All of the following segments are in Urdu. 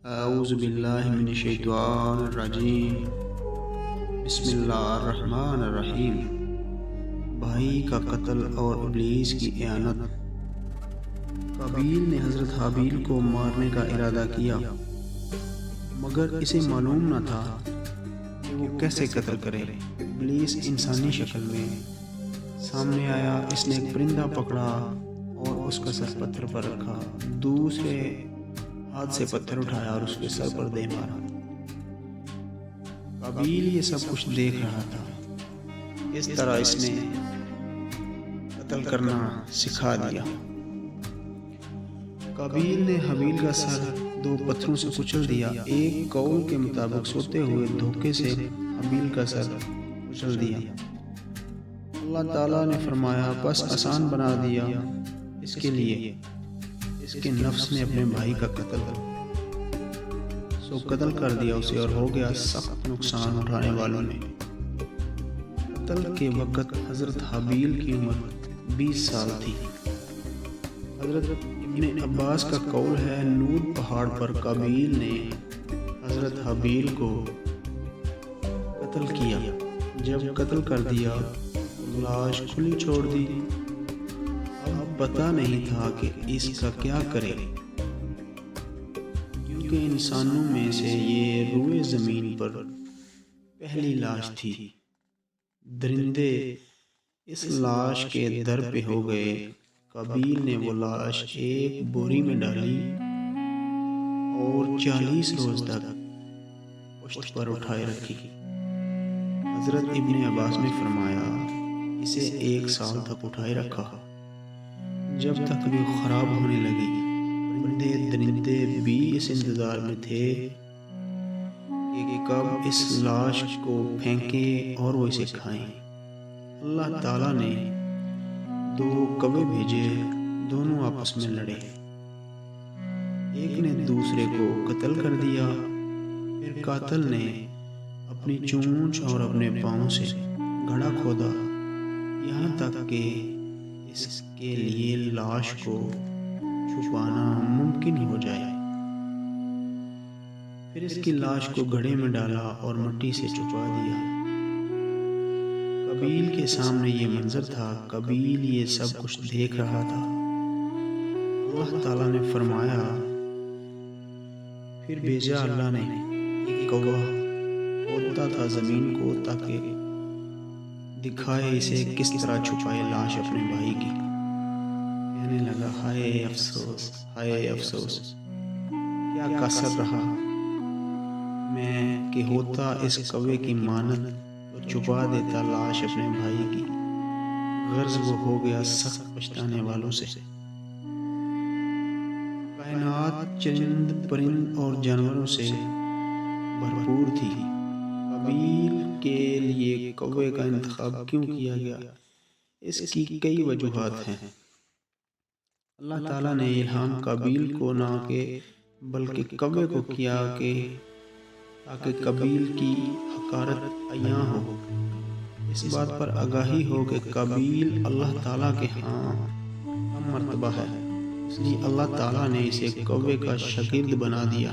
اعوذ باللہ من الشیطان الرجیم، بسم اللہ الرحمن الرحیم۔ بھائی کا قتل اور ابلیس کی اعانت۔ قابیل نے حضرت حابیل کو مارنے کا ارادہ کیا، مگر اسے معلوم نہ تھا کہ وہ کیسے قتل کرے۔ ابلیس انسانی شکل میں سامنے آیا۔ اس نے ایک پرندہ پکڑا اور اس کا سر پتھر پر رکھا، دوسرے ہاتھ سے پتھر اٹھایا اور اس کے سر پر دے مارا۔ قابیل یہ سب کچھ دیکھ رہا تھا۔ اس طرح اس نے قتل کرنا سکھا دیا۔ قابیل نے حابیل کا سر 2 پتھروں سے کچل دیا۔ ایک قول کے مطابق سوتے ہوئے دھوکے سے حابیل کا سر کچل دیا۔ اللہ تعالیٰ نے فرمایا، بس آسان بنا دیا اس کے لیے، اس کے نفس نے اپنے بھائی کا قتل کر دیا اسے، اور ہو گیا سخت نقصان اٹھانے والوں نے۔ قتل کے وقت حضرت حابیل کی عمر 20 سال تھی۔ حضرت ابن عباس کا قول ہے، نور پہاڑ پر قابیل نے حضرت حابیل کو قتل کیا۔ جب قتل کر دیا، لاش کھلی چھوڑ دی۔ اب پتہ نہیں تھا کہ اس کا کیا کرے، کیونکہ انسانوں میں سے یہ روئے زمین پر پہلی لاش تھی۔ درندے اس لاش کے در پہ ہو گئے۔ قابیل نے وہ لاش ایک بوری میں ڈالی اور 40 روز تک پشت پر اٹھائے رکھی۔ حضرت ابن عباس نے فرمایا، اسے 1 سال تک اٹھائے رکھا، جب تک وہ خراب ہونے لگی۔ پرندے درندے بھی اس انتظار میں تھے کہ کب اس لاش کو پھینکیں اور وہ اسے کھائیں۔ اللہ تعالیٰ نے 2 کوے بھیجے، دونوں آپس میں لڑے۔ ایک نے دوسرے کو قتل کر دیا۔ پھر قاتل نے اپنی چونچ اور اپنے پاؤں سے گڑھا کھودا، یہاں تک کہ اس کے لیے لاش کو چھپانا ممکن ہو جائے۔ پھر اس کی لاش کو گڑھے میں ڈالا اور مٹی سے چھپا دیا۔ قابیل کے سامنے یہ منظر تھا۔ قابیل یہ سب کچھ دیکھ رہا تھا۔ اللہ تعالیٰ نے فرمایا، پھر بھیجا اللہ نے ایک کوہ، کھودتا تھا زمین کو تاکہ دکھائے اسے کس طرح چھپائے لاش اپنے بھائی کی۔ کہنے لگا، ہائے افسوس، ہائے افسوس، کیا قصر رہا میں کہ ہوتا اس کوے کی مانند تو چھپا دیتا لاش اپنے بھائی کی۔ غرض وہ ہو گیا سخت پچھتانے والوں سے۔ کائنات چرند پرند اور جانوروں سے بھرپور تھی۔ قابیل کے لیے کوے کا انتخاب کیوں کیا گیا؟ اس کی کئی وجوہات ہیں۔ اللہ تعالیٰ نے الہام قابیل کو نہ کہ بلکہ کوے کو کیا کہ تاکہ قابیل کی حقارت عیاں ہو، اس بات پر آگاہی ہو کہ قابیل اللہ تعالیٰ کے ہاں کم مرتبہ ہے، اس لیے اللہ تعالیٰ نے اسے کوے کا شاگرد بنا دیا۔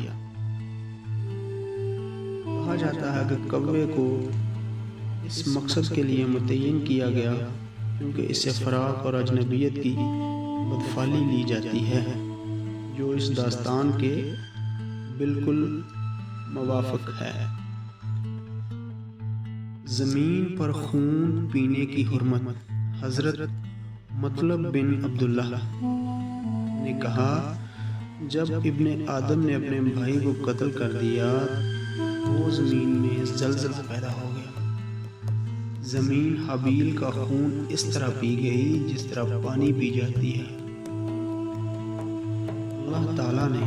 کہا جاتا ہے کہ کوے کو اس مقصد کے لیے متعین کیا گیا کیونکہ اس سے فراق اور اجنبیت کی بدفعلی لی جاتی ہے، جو اس داستان کے بالکل موافق ہے۔ زمین پر خون پینے کی حرمت۔ حضرت مطلب بن عبداللہ نے کہا، جب ابن آدم نے اپنے بھائی کو قتل کر دیا تو زمین میں زلزلہ پیدا ہو گیا۔ زمین حابیل کا خون اس طرح پی گئی جس طرح پانی پی جاتی ہے۔ اللہ تعالیٰ نے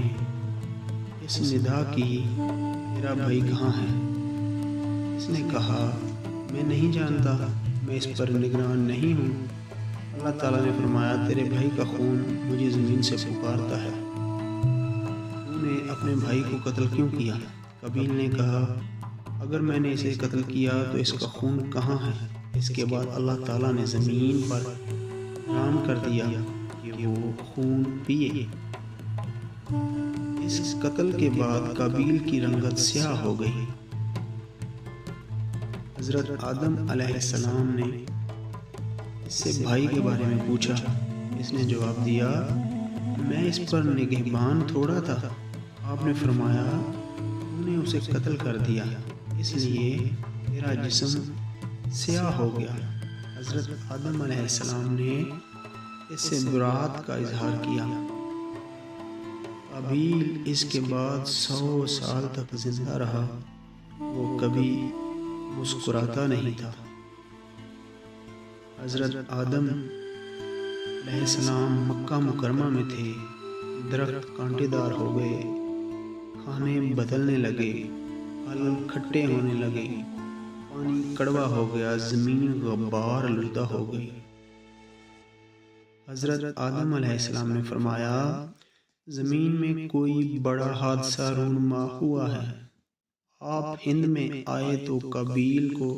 اس ندا کی، میرا بھائی کہاں ہے؟ اس نے کہا، میں نہیں جانتا، میں اس پر نگران نہیں ہوں۔ اللہ تعالیٰ نے فرمایا، تیرے بھائی کا خون مجھے زمین سے پکارتا ہے، تو نے اپنے بھائی کو قتل کیوں کیا؟ قابیل نے کہا، اگر میں نے اسے قتل کیا تو اس کا خون کہاں ہے؟ اس کے بعد اللہ تعالیٰ نے زمین پر حرام کر دیا کہ وہ خون پیے۔ اس قتل کے بعد قابیل کی رنگت سیاہ ہو گئی۔ حضرت آدم علیہ السلام نے اس سے بھائی کے بارے میں پوچھا۔ اس نے جواب دیا، میں اس پر نگہبان تھوڑا تھا، آپ نے فرمایا تم نے اسے قتل کر دیا، اس لیے تیرا جسم سیاہ ہو گیا۔ حضرت آدم علیہ السلام نے اس سے براءت کا اظہار کیا۔ قابیل اس کے بعد 100 سال تک زندہ رہا، وہ کبھی مسکراتا نہیں تھا۔ حضرت آدم علیہ السلام مکہ مکرمہ میں تھے، درخت کانٹے دار ہو گئے، کھانے بدلنے لگے، پھل کھٹے ہونے لگے، پانی کڑوا ہو گیا، زمین غبار آلودہ ہو گئی۔ حضرت آدم علیہ السلام نے فرمایا، زمین میں کوئی بڑا حادثہ رونما ہوا ہے۔ آپ ہند میں آئے تو قابیل کو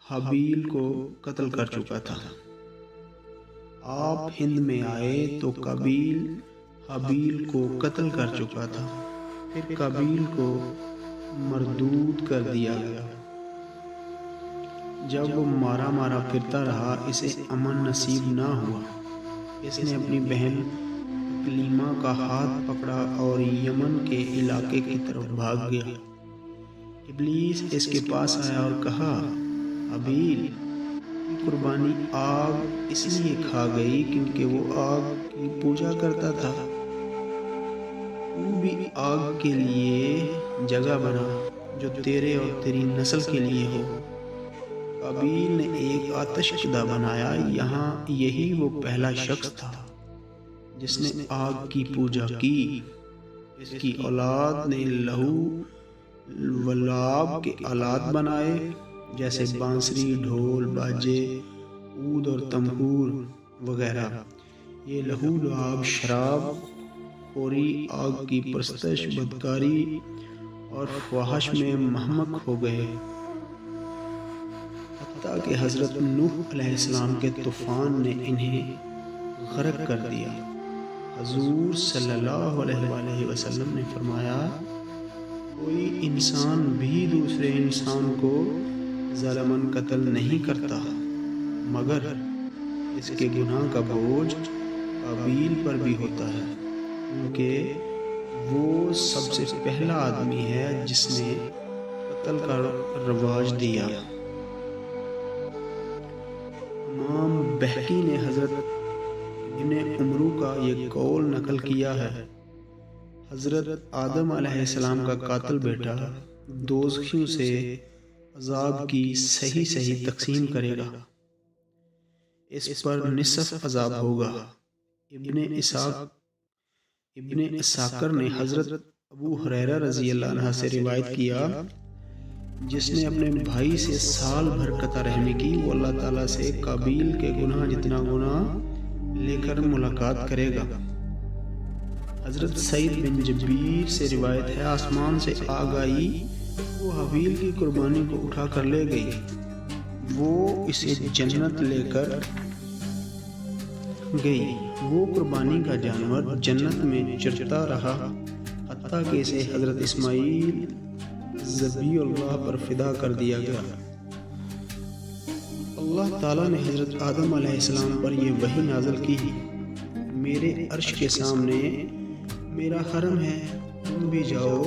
حابیل کو قتل کر چکا تھا۔ آپ ہند میں آئے تو قابیل حابیل کو قتل کر چکا تھا، پھر قابیل کو مردود کر دیا گیا۔ جب وہ مارا مارا پھرتا رہا، اسے امن نصیب نہ ہوا۔ اس نے اپنی بہن اکلیمہ کا ہاتھ پکڑا اور یمن کے علاقے کی طرف بھاگ گیا۔ ابلیس اس کے پاس آیا اور کہا، حابیل کی قربانی آگ اس لیے کھا گئی کیونکہ وہ آگ کی پوجا کرتا تھا، تو بھی آگ کے لیے جگہ بنا جو تیرے اور تیری نسل کے لیے ہو۔ قابیل نے ایک آتش کدہ بنایا، یہی وہ پہلا شخص تھا جس نے آگ کی پوجا کی۔ اس کی اولاد نے لہو و لعاب کے آلات بنائے، جیسے بانسری، ڈھول، باجے، عود اور تنبور وغیرہ۔ یہ لہو لعاب شراب خوری، آگ کی پرستش، بدکاری اور فحش میں محمق ہو گئے، حتیٰ کہ حضرت نوح علیہ السلام کے طوفان نے انہیں غرق کر دیا۔ حضور صلی اللہ علیہ وآلہ وسلم نے فرمایا، کوئی انسان بھی دوسرے انسان کو ظلماً قتل نہیں کرتا، مگر اس کے گناہ کا بوجھ قابیل پر بھی ہوتا ہے، کیونکہ وہ سب سے پہلا آدمی ہے جس نے قتل کا رواج دیا۔ امام بہقی نے حضرت ابن عمرو کا یہ قول نقل کیا ہے، حضرت آدم علیہ السلام کا قاتل بیٹا دوزخیوں سے عذاب کی صحیح تقسیم کرے گا، اس پر نصف عذاب ہوگا۔ ابن اساکر نے حضرت ابو ہریرہ رضی اللہ عنہ سے روایت کیا، جس نے اپنے بھائی سے سال بھر قطع رحمی کی، وہ اللہ تعالیٰ سے قابیل کے گناہ جتنا گناہ لے کر ملاقات کرے گا۔ حضرت سعید بن جبیر سے روایت ہے، آسمان سے آگ آئی، وہ حابیل کی قربانی کو اٹھا کر لے گئی، وہ اسے جنت لے کر گئی۔ وہ قربانی کا جانور جنت میں چرتا رہا، حتیٰ کہ اسے حضرت اسماعیل ذبیح اللہ پر فدا کر دیا گیا۔ اللہ تعالیٰ نے حضرت آدم علیہ السلام پر یہ وحی نازل کی، میرے عرش کے سامنے میرا حرم ہے، تم بھی جاؤ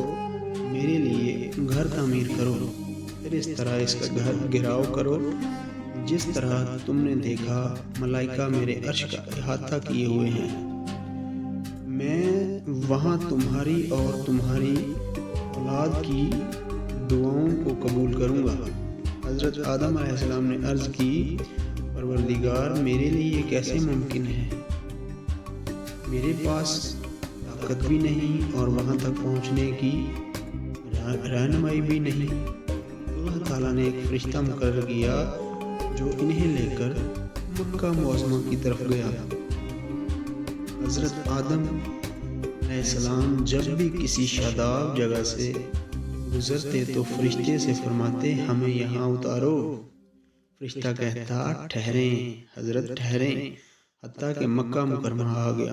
میرے لیے گھر تعمیر کرو، پھر اس طرح اس کا گھراؤ کرو جس طرح تم نے دیکھا ملائکہ میرے عرش کا احاطہ کیے ہوئے ہیں، میں وہاں تمہاری اور تمہاری اولاد کی دعاؤں کو قبول کروں گا۔ حضرت آدم علیہ السلام نے عرض کی، پروردگار میرے لیے یہ کیسے ممکن ہے، میرے پاس طاقت بھی نہیں اور وہاں تک پہنچنے کی رہنمائی بھی نہیں۔ اللہ تعالیٰ نے ایک فرشتہ مقرر کیا جو انہیں لے کر مکہ معظمہ کی طرف گیا۔ حضرت آدم علیہ السلام جب بھی کسی شاداب جگہ سے گزرتے تو فرشتے سے فرماتے، ہمیں یہاں اتارو۔ فرشتہ کہتا، ٹھہریں حضرت ٹھہریں، حتیٰ کہ مکہ مکرمہ آ گیا۔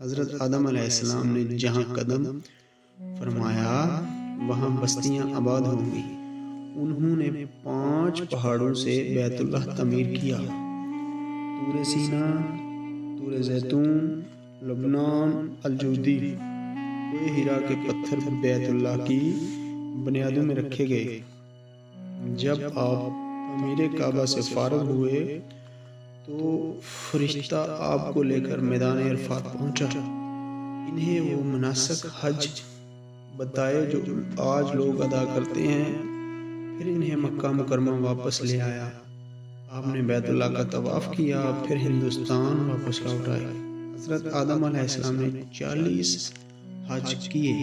حضرت آدم علیہ السلام نے جہاں قدم فرمایا وہاں بستیاں آباد ہوں گی۔ انہوں نے 5 پہاڑوں سے بیت اللہ تعمیر کیا، طور سینا، طور زیتون، لبنان، الجودی، کوہ ہیرا کے پتھر بیت اللہ کی بنیادوں میں رکھے گئے۔ جب آپ تعمیر کعبہ سے فارغ ہوئے تو فرشتہ آپ کو لے کر میدان عرفات پہنچا۔ انہیں وہ مناسک حج بتائے جو آج لوگ ادا کرتے ہیں، پھر انہیں مکہ مکرمہ واپس لے آیا۔ آپ نے بیت اللہ کا طواف کیا، پھر ہندوستان واپس لوٹ آئے۔ حضرت آدم علیہ السلام نے 40 حج کیے۔